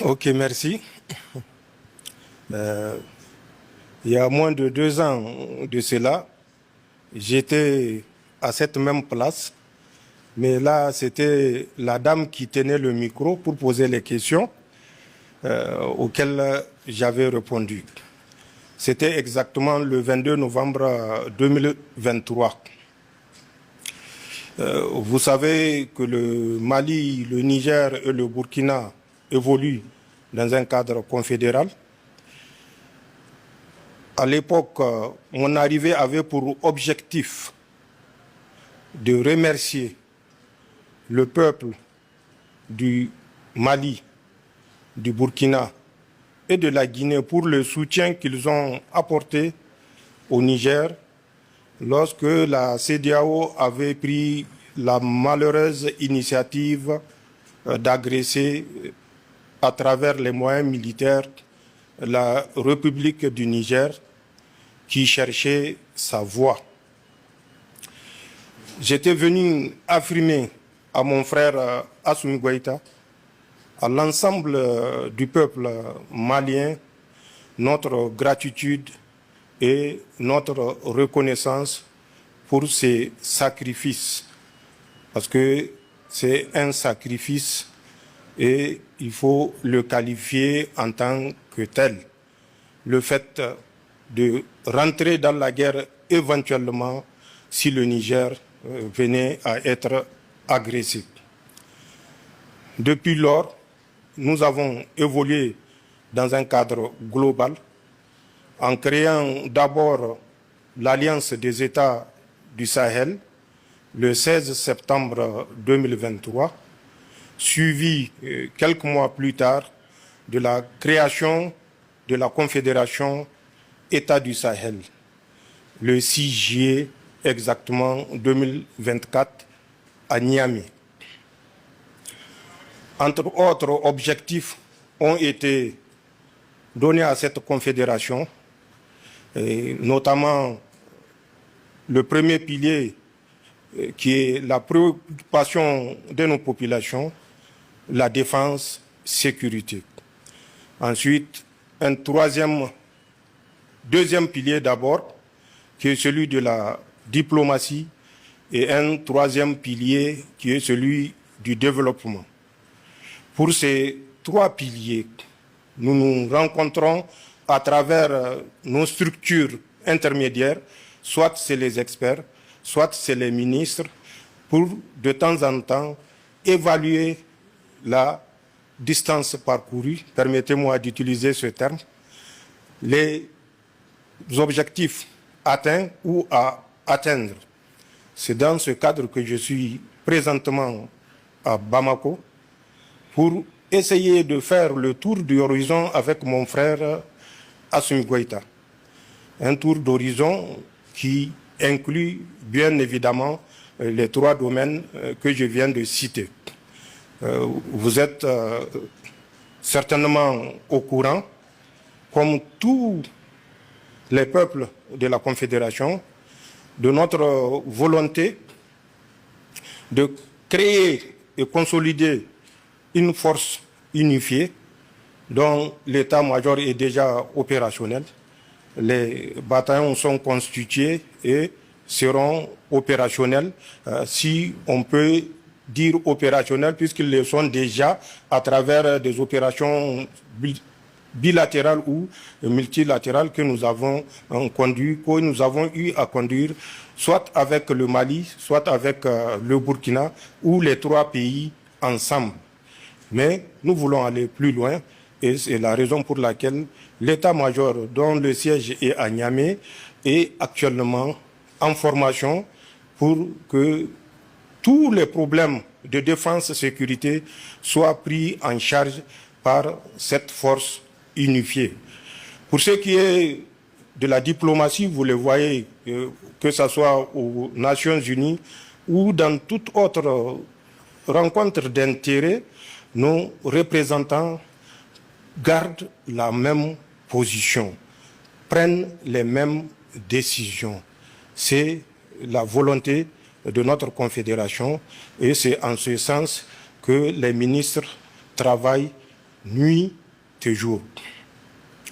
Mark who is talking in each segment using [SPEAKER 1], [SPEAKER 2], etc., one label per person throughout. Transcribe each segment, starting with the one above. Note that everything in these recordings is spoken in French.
[SPEAKER 1] Ok, merci. Il y a moins de 2 ans de cela, j'étais à cette même place, mais là, c'était la dame qui tenait le micro pour poser les questions auxquelles j'avais répondu. C'était exactement le 22 novembre 2023. Vous savez que le Mali, le Niger et le Burkina évoluent dans un cadre confédéral. À l'époque, mon arrivée avait pour objectif de remercier le peuple du Mali, du Burkina et de la Guinée pour le soutien qu'ils ont apporté au Niger lorsque la CEDEAO avait pris la malheureuse initiative d'agresser à travers les moyens militaires la République du Niger qui cherchait sa voie. J'étais venu affirmer à mon frère Assimi Goïta, à l'ensemble du peuple malien, notre gratitude et notre reconnaissance pour ces sacrifices. Parce que c'est un sacrifice et il faut le qualifier en tant que tel. Le fait de rentrer dans la guerre éventuellement si le Niger venait à être agressé. Depuis lors, nous avons évolué dans un cadre global en créant d'abord l'Alliance des États du Sahel le 16 septembre 2023, suivi quelques mois plus tard de la création de la Confédération États du Sahel, le 6 juillet exactement 2024 à Niamey. Entre autres objectifs ont été donnés à cette confédération, et notamment le premier pilier qui est la préoccupation de nos populations, la défense, sécurité. Ensuite, deuxième pilier d'abord, qui est celui de la diplomatie, et un troisième pilier qui est celui du développement. Pour ces trois piliers, nous nous rencontrons à travers nos structures intermédiaires, soit c'est les experts, soit c'est les ministres, pour de temps en temps évaluer la distance parcourue, permettez-moi d'utiliser ce terme, les objectifs atteints ou à atteindre. C'est dans ce cadre que je suis présentement à Bamako pour essayer de faire le tour de l'horizon avec mon frère Assimi Goïta. Un tour d'horizon qui inclut bien évidemment les trois domaines que je viens de citer. Vous êtes certainement au courant, comme tous les peuples de la Confédération, de notre volonté de créer et consolider une force unifiée dont l'état-major est déjà opérationnel. Les bataillons sont constitués et seront opérationnels, si on peut dire opérationnels, puisqu'ils le sont déjà à travers des opérations bilatérales ou multilatérales que nous avons conduit, que nous avons eu à conduire, soit avec le Mali, soit avec le Burkina, ou les trois pays ensemble. Mais nous voulons aller plus loin et c'est la raison pour laquelle l'état-major dont le siège est à Niamey est actuellement en formation pour que tous les problèmes de défense et sécurité soient pris en charge par cette force unifiée. Pour ce qui est de la diplomatie, vous le voyez, que ce soit aux Nations Unies ou dans toute autre rencontre d'intérêt, nos représentants gardent la même position, prennent les mêmes décisions. C'est la volonté de notre confédération et c'est en ce sens que les ministres travaillent nuit et jour.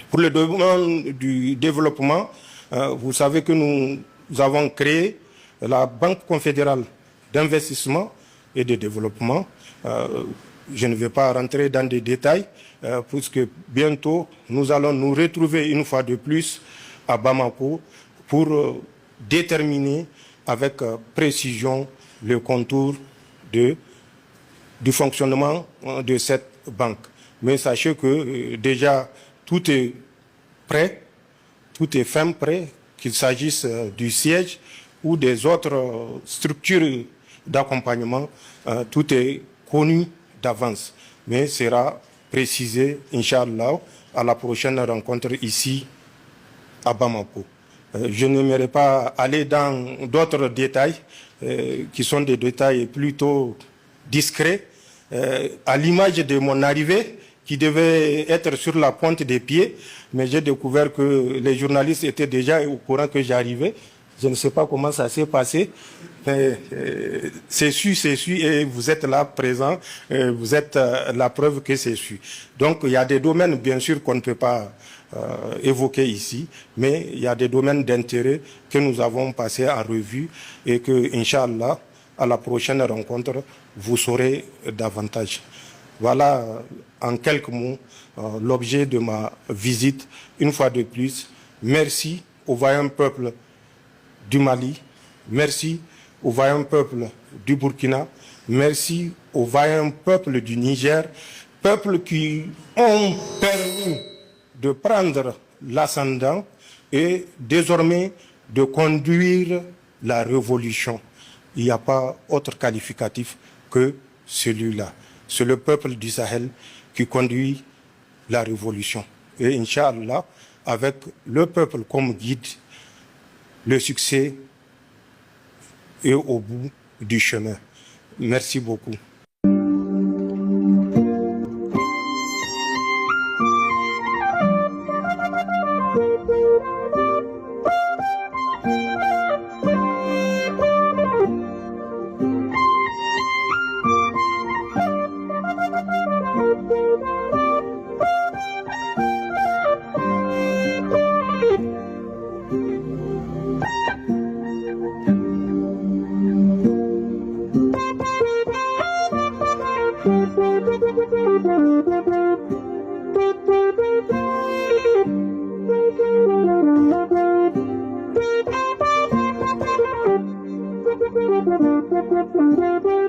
[SPEAKER 1] Pour le domaine du développement, vous savez que nous avons créé la Banque confédérale d'investissement et de développement. Je ne vais pas rentrer dans des détails, puisque bientôt nous allons nous retrouver une fois de plus à Bamako pour déterminer avec précision le contour du fonctionnement de cette banque. Mais sachez que déjà tout est prêt, tout est fin prêt, qu'il s'agisse du siège ou des autres structures d'accompagnement, tout est connu d'avance, mais sera précisé, Inch'Allah, à la prochaine rencontre ici à Bamako. Je n'aimerais pas aller dans d'autres détails, qui sont des détails plutôt discrets, à l'image de mon arrivée, qui devait être sur la pointe des pieds, mais j'ai découvert que les journalistes étaient déjà au courant que j'arrivais. Je ne sais pas comment ça s'est passé, mais c'est su, et vous êtes là présent, vous êtes la preuve que c'est su. Donc il y a des domaines, bien sûr, qu'on ne peut pas évoquer ici, mais il y a des domaines d'intérêt que nous avons passés en revue et que, Inch'Allah, à la prochaine rencontre, vous saurez davantage. Voilà, en quelques mots, l'objet de ma visite. Une fois de plus, merci au vaillant peuple du Mali, merci au vaillant peuple du Burkina, merci au vaillant peuple du Niger, peuples qui ont permis de prendre l'ascendant et désormais de conduire la révolution. Il n'y a pas autre qualificatif que celui-là. C'est le peuple du Sahel qui conduit la révolution. Et Inch'Allah, avec le peuple comme guide, le succès est au bout du chemin. Merci beaucoup.
[SPEAKER 2] Thank you.